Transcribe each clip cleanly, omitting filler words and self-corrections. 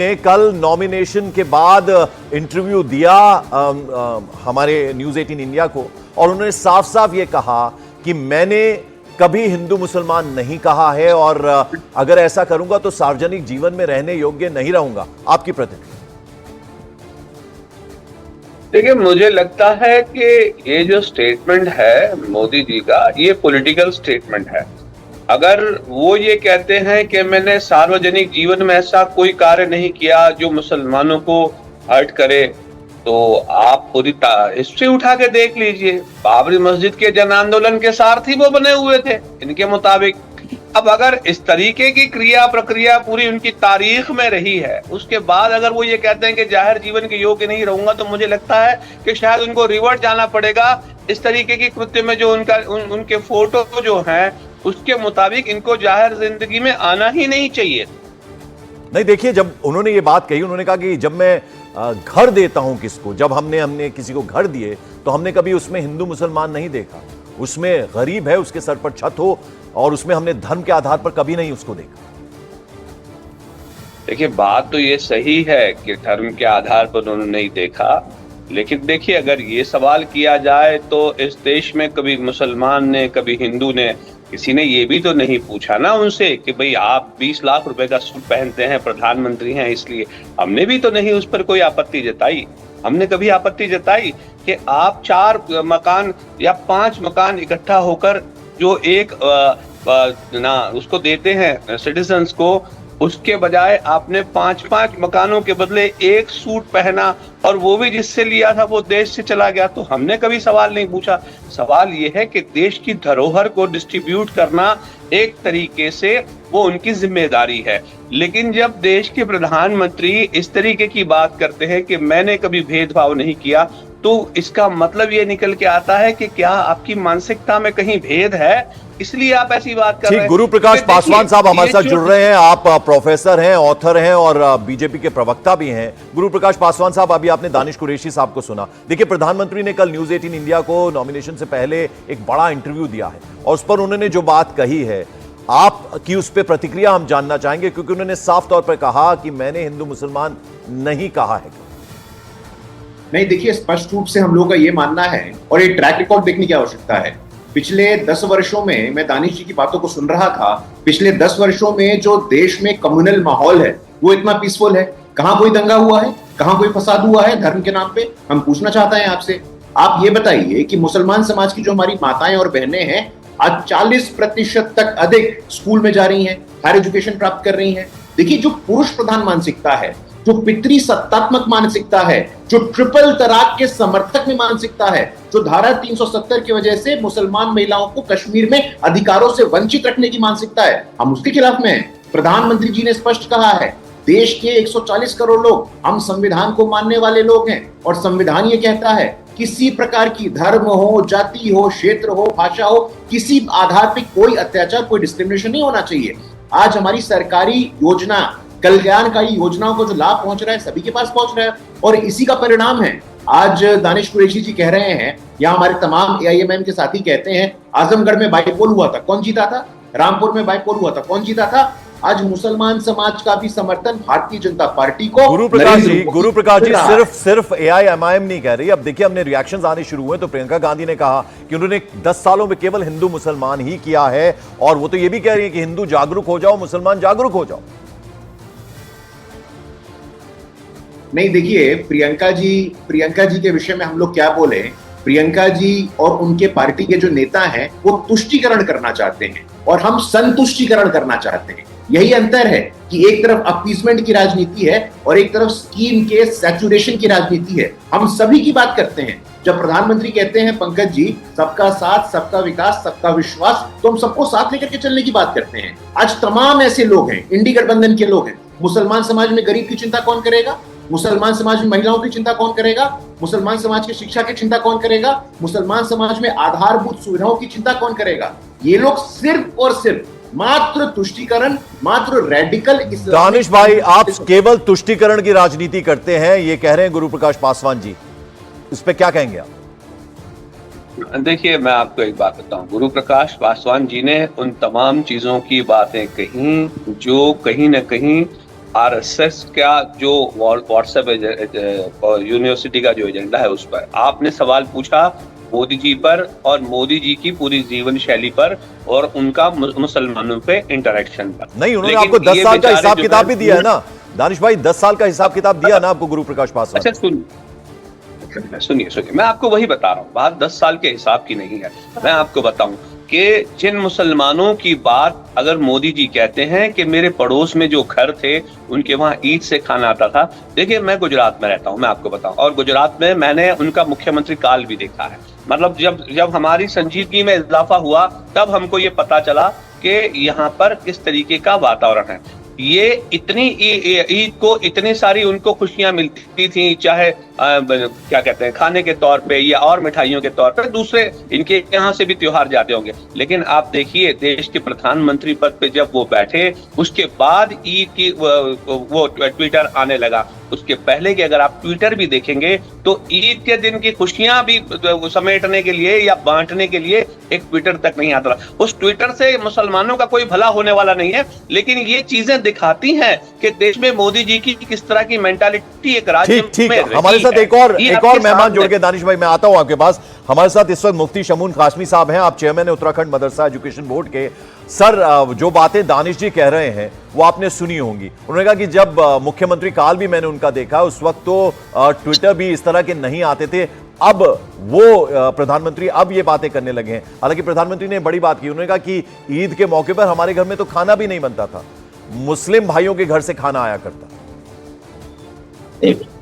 ने कल नॉमिनेशन के बाद इंटरव्यू दिया हमारे न्यूज़ 18 इंडिया को, और उन्होंने साफ साफ ये कहा कि मैंने कभी हिंदू मुसलमान नहीं कहा है और अगर ऐसा करूंगा तो सार्वजनिक जीवन में रहने योग्य नहीं रहूंगा। आपकी प्रतिक्रिया? देखिए, मुझे लगता है कि ये जो स्टेटमेंट है मोदी जी का, ये पॉलिटिकल स्टेटमेंट है। अगर वो ये कहते हैं कि मैंने सार्वजनिक जीवन में ऐसा कोई कार्य नहीं किया जो मुसलमानों को हर्ट करे, तो आप पूरी हिस्ट्री उठा के देख लीजिए। बाबरी मस्जिद के जन आंदोलन के सारथी वो बने हुए थे इनके मुताबिक। अब अगर इस तरीके की क्रिया प्रक्रिया पूरी उनकी तारीख में रही है, उसके बाद अगर वो ये कहते हैं कि जाहिर जीवन के योग्य नहीं रहूंगा, तो मुझे लगता है कि शायद उनको रिवर्ट जाना पड़ेगा। इस तरीके की कृत्य में जो उनके फोटो जो हैं, उसके मुताबिक इनको जाहिर जिंदगी में आना ही नहीं चाहिए। नहीं, देखिए, जब उन्होंने ये बात कही, उन्होंने कहा कि जब मैं घर देता हूं किसको, जब हमने किसी को घर दिए तो हमने कभी उसमें हिंदू मुसलमान नहीं देखा। उसमें गरीब है, उसके सर पर छत हो, और उसमें हमने धर्म के आधार पर कभी नहीं उसको देखा। देखिए, बात तो ये सही है कि धर्म के आधार पर उन्होंने नहीं देखा, लेकिन देखिए, अगर ये सवाल किया जाए तो इस देश में कभी मुसलमान ने, कभी हिंदू ने, किसी ने ये भी तो नहीं पूछा ना उनसे कि भाई आप 20 लाख रुपए का सूट पहनते हैं, प्रधानमंत्री हैं, इसलिए। हमने भी तो नहीं उस पर कोई आपत्ति जताई। हमने कभी आपत्ति जताई कि आप 4 मकान या 5 मकान इकट्ठा होकर जो एक उसको देते हैं सिटीजन्स को, उसके बजाय आपने 5-5 मकानों के बदले एक सूट पहना, और वो भी जिससे लिया था वो देश से चला गया। तो हमने कभी सवाल नहीं पूछा। सवाल ये है कि देश की धरोहर को डिस्ट्रीब्यूट करना एक तरीके से वो उनकी जिम्मेदारी है। लेकिन जब देश के प्रधानमंत्री इस तरीके की बात करते हैं कि मैंने कभी भेदभाव नहीं किया, तो इसका मतलब ये निकल के आता है कि क्या आपकी मानसिकता में कहीं भेद है, इसलिए आप ऐसी बात कर रहे हैं। गुरु प्रकाश पासवान साहब हमारे साथ जुड़ रहे हैं। आप प्रोफेसर हैं, ऑथर हैं और बीजेपी के प्रवक्ता भी हैं। गुरु प्रकाश पासवान साहब, अभी आपने दानिश कुरैशी साहब को सुना। देखिए, प्रधानमंत्री ने कल न्यूज़ 18 इंडिया को नॉमिनेशन से पहले एक बड़ा इंटरव्यू दिया है, और उस पर उन्होंने जो बात कही है, आपकी उस पर प्रतिक्रिया हम जानना चाहेंगे, क्योंकि उन्होंने साफ तौर पर कहा कि मैंने हिंदू मुसलमान नहीं कहा है। नहीं, देखिए, स्पष्ट रूप से हम लोगों का ये मानना है, और ये ट्रैक रिकॉर्ड देखने की आवश्यकता है। पिछले 10 वर्षों में मैं दानिश जी की बातों को सुन रहा था। पिछले 10 वर्षों में जो देश में कम्युनल माहौल है वो इतना पीसफुल है। कहां कोई दंगा हुआ है, कहां कोई फसाद हुआ है धर्म के नाम पे? हम पूछना चाहते हैं आपसे। आप ये बताइए कि मुसलमान समाज की जो हमारी माताएं और बहनें हैं, आज 40% तक अधिक स्कूल में जा रही हैं, हायर एजुकेशन प्राप्त कर रही हैं। देखिए, जो पुरुष प्रधान मानसिकता है, जो पितृ सत्तात्मक मानसिकता है, जो ट्रिपल तलाक के समर्थक में मानसिकता है, जो धारा 370 की वजह से मुसलमान महिलाओं को कश्मीर में अधिकारों से वंचित रखने की मानसिकता है, हम उसके खिलाफ में हैं। प्रधानमंत्री जी ने स्पष्ट कहा है, देश के 140 करोड़ लोग हम संविधान को मानने वाले लोग हैं, और संविधान ये कहता है किसी प्रकार की धर्म हो, जाति हो, क्षेत्र हो, भाषा हो, किसी आधार पर कोई अत्याचार, कोई डिस्क्रिमिनेशन नहीं होना चाहिए। आज हमारी सरकारी योजना, कल्याणकारी योजनाओं को जो लाभ पहुंच रहा है, सभी के पास पहुंच रहा है, और इसी का परिणाम है। आज दानिश कुरैशी जी कह रहे हैं, या हमारे तमाम AIMM के साथी कहते हैं, आजमगढ़ में बाईपोल हुआ था, कौन जीता था? रामपुर में बाईपोल हुआ था, कौन जीता था? आज मुसलमान समाज का भी समर्थन भारतीय जनता पार्टी को। गुरु प्रकाश जी सिर्फ AIMM नहीं कह रही। अब देखिए, हमने रिएक्शंस आने शुरू हुए, तो प्रियंका गांधी ने कहा कि उन्होंने 10 सालों में केवल हिंदू मुसलमान ही किया है, और वो तो ये भी कह रही है कि हिंदू जागरूक हो जाओ, मुसलमान जागरूक हो जाओ। नहीं, देखिए, प्रियंका जी के विषय में हम लोग क्या बोले। प्रियंका जी और उनके पार्टी के जो नेता हैं, वो तुष्टीकरण करना चाहते हैं, और हम संतुष्टीकरण करना चाहते हैं। यही अंतर है कि एक तरफ अपीसमेंट की राजनीति है और एक तरफ स्कीम के सैचुरेशन की राजनीति है। हम सभी की बात करते हैं। जब प्रधानमंत्री कहते हैं, पंकज जी, सबका साथ, सबका विकास, सबका विश्वास, तो हम सबको साथ लेकर के चलने की बात करते हैं। आज तमाम ऐसे लोग हैं, इंडी गठबंधन के लोग हैं। मुसलमान समाज में गरीब की चिंता कौन करेगा? मुसलमान समाज में महिलाओं की चिंता कौन करेगा? मुसलमान समाज की शिक्षा की चिंता कौन करेगा? मुसलमान समाज में आधारभूत सुविधाओं की चिंता कौन करेगा? ये लोग सिर्फ और सिर्फ मात्र तुष्टीकरण, मात्र रेडिकल इस्लाम। दानिश भाई, आप केवल तुष्टीकरण की राजनीति करते हैं, ये कह रहे हैं गुरु प्रकाश पासवान जी, इस पे क्या कहेंगे आप? देखिए, मैं आपको एक बात बताऊं, गुरु प्रकाश पासवान जी ने उन तमाम चीजों की बातें कही जो कहीं ना कहीं आरएसएस का जो व्हाट्सएप यूनिवर्सिटी का जो एजेंडा है उस पर आपने सवाल पूछा, मोदी जी पर और मोदी जी की पूरी जीवन शैली पर और उनका मुसलमानों पे इंटरेक्शन पर। नहीं, उन्होंने लेकिन आपको 10 ये साल का बेचारे हिसाब जो किताब भी है, दिया है ना दानिश भाई, 10 साल का हिसाब किताब दिया ना आपको गुरु प्रकाश पासवान। अच्छा सुनिए, मैं आपको वही बता रहा हूँ, बात 10 साल के हिसाब की नहीं है। मैं आपको बताऊं कि जिन मुसलमानों की बात अगर मोदी जी कहते हैं कि मेरे पड़ोस में जो घर थे उनके वहां ईद से खाना आता था। देखिए, मैं गुजरात में रहता हूं, मैं आपको बताऊं, और गुजरात में मैंने उनका मुख्यमंत्री काल भी देखा है। मतलब जब हमारी संजीदगी में इजाफा हुआ तब हमको ये पता चला कि यहाँ पर किस तरीके का वातावरण है। ये इतनी ईद को इतनी सारी उनको खुशियां मिलती थी, चाहे क्या कहते हैं खाने के तौर पे या और मिठाइयों के तौर पे, दूसरे इनके यहाँ से भी त्योहार जाते होंगे। लेकिन आप देखिए, देश के प्रधानमंत्री पद पे जब वो बैठे उसके बाद ईद की वो ट्विटर आने लगा। उसके पहले के अगर आप ट्विटर भी देखेंगे तो ईद के दिन की खुशियां भी समेटने के लिए या बांटने के लिए एक ट्विटर तक नहीं आता था। उस ट्विटर से मुसलमानों का कोई भला होने वाला नहीं है, लेकिन ये चीजें दिखाती हैं कि देश में मोदी जी की किस तरह की मेंटालिटी एक राज्य ठीक, में हमारे साथ एक और मेहमान जुड़ के गए। दानिश भाई, मैं आता हूं आपके पास। हमारे साथ इस वक्त मुफ्ती शमून कासमी साहब हैं, आप चेयरमैन है उत्तराखंड मदरसा एजुकेशन बोर्ड के। सर, जो बातें दानिश जी कह रहे हैं वो आपने सुनी होंगी। उन्होंने कहा कि जब मुख्यमंत्री काल भी मैंने उनका देखा, उस वक्त तो ट्विटर भी इस तरह के नहीं आते थे। अब वो प्रधानमंत्री अब ये बातें करने लगे हैं। हालांकि प्रधानमंत्री ने बड़ी बात की, उन्होंने कहा कि ईद के मौके पर हमारे घर में तो खाना भी नहीं बनता था, मुस्लिम भाइयों के घर से खाना आया करता।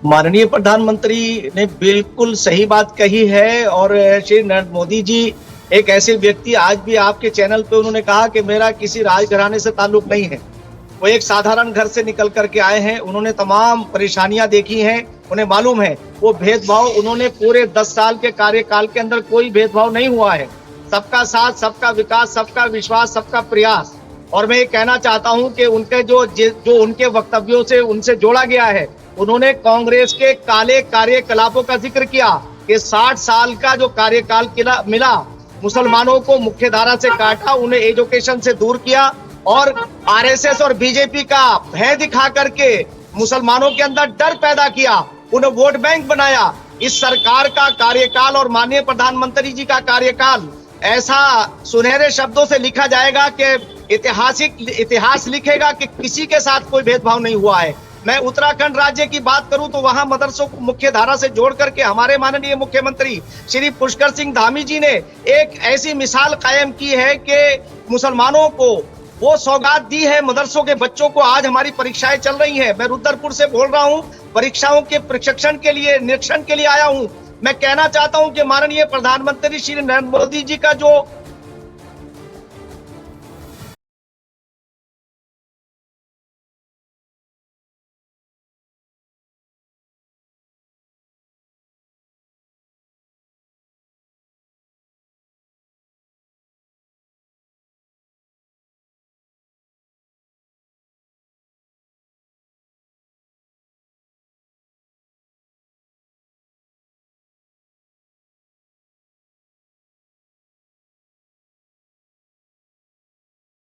माननीय प्रधानमंत्री ने बिल्कुल सही बात कही है। और श्री नरेंद्र मोदी जी एक ऐसे व्यक्ति, आज भी आपके चैनल पे उन्होंने कहा कि मेरा किसी राजघराने से ताल्लुक नहीं है, वो एक साधारण घर से निकल करके आए हैं। उन्होंने तमाम परेशानियां देखी हैं, उन्हें मालूम है वो भेदभाव, उन्होंने पूरे 10 साल के कार्यकाल के अंदर कोई भेदभाव नहीं हुआ है। सबका साथ, सबका विकास, सबका विश्वास, सबका प्रयास। और मैं ये कहना चाहता हूं कि उनके जो उनके वक्तव्यों से उनसे जोड़ा गया है, उन्होंने कांग्रेस के काले कार्यकलापों का जिक्र किया कि 60 साल का जो कार्यकाल मिला, मुसलमानों को मुख्य धारा से काटा, उन्हें एजुकेशन से दूर किया और आरएसएस और बीजेपी का भय दिखा करके मुसलमानों के अंदर डर पैदा किया, उन्हें वोट बैंक बनाया। इस सरकार का कार्यकाल और माननीय प्रधानमंत्री जी का कार्यकाल ऐसा सुनहरे शब्दों से लिखा जाएगा कि इतिहास लिखेगा कि किसी के साथ कोई भेदभाव नहीं हुआ है। मैं उत्तराखंड राज्य की बात करूं तो वहां मदरसों को मुख्य धारा से जोड़ करके हमारे माननीय मुख्यमंत्री श्री पुष्कर सिंह धामी जी ने एक ऐसी मिसाल कायम की है कि मुसलमानों को वो सौगात दी है मदरसों के बच्चों को। आज हमारी परीक्षाएं चल रही हैं, मैं रुद्रपुर से बोल रहा हूं, परीक्षाओं के प्रशिक्षण के लिए, निरीक्षण के लिए आया हूं। मैं कहना चाहता हूं कि माननीय प्रधानमंत्री श्री नरेंद्र मोदी जी का जो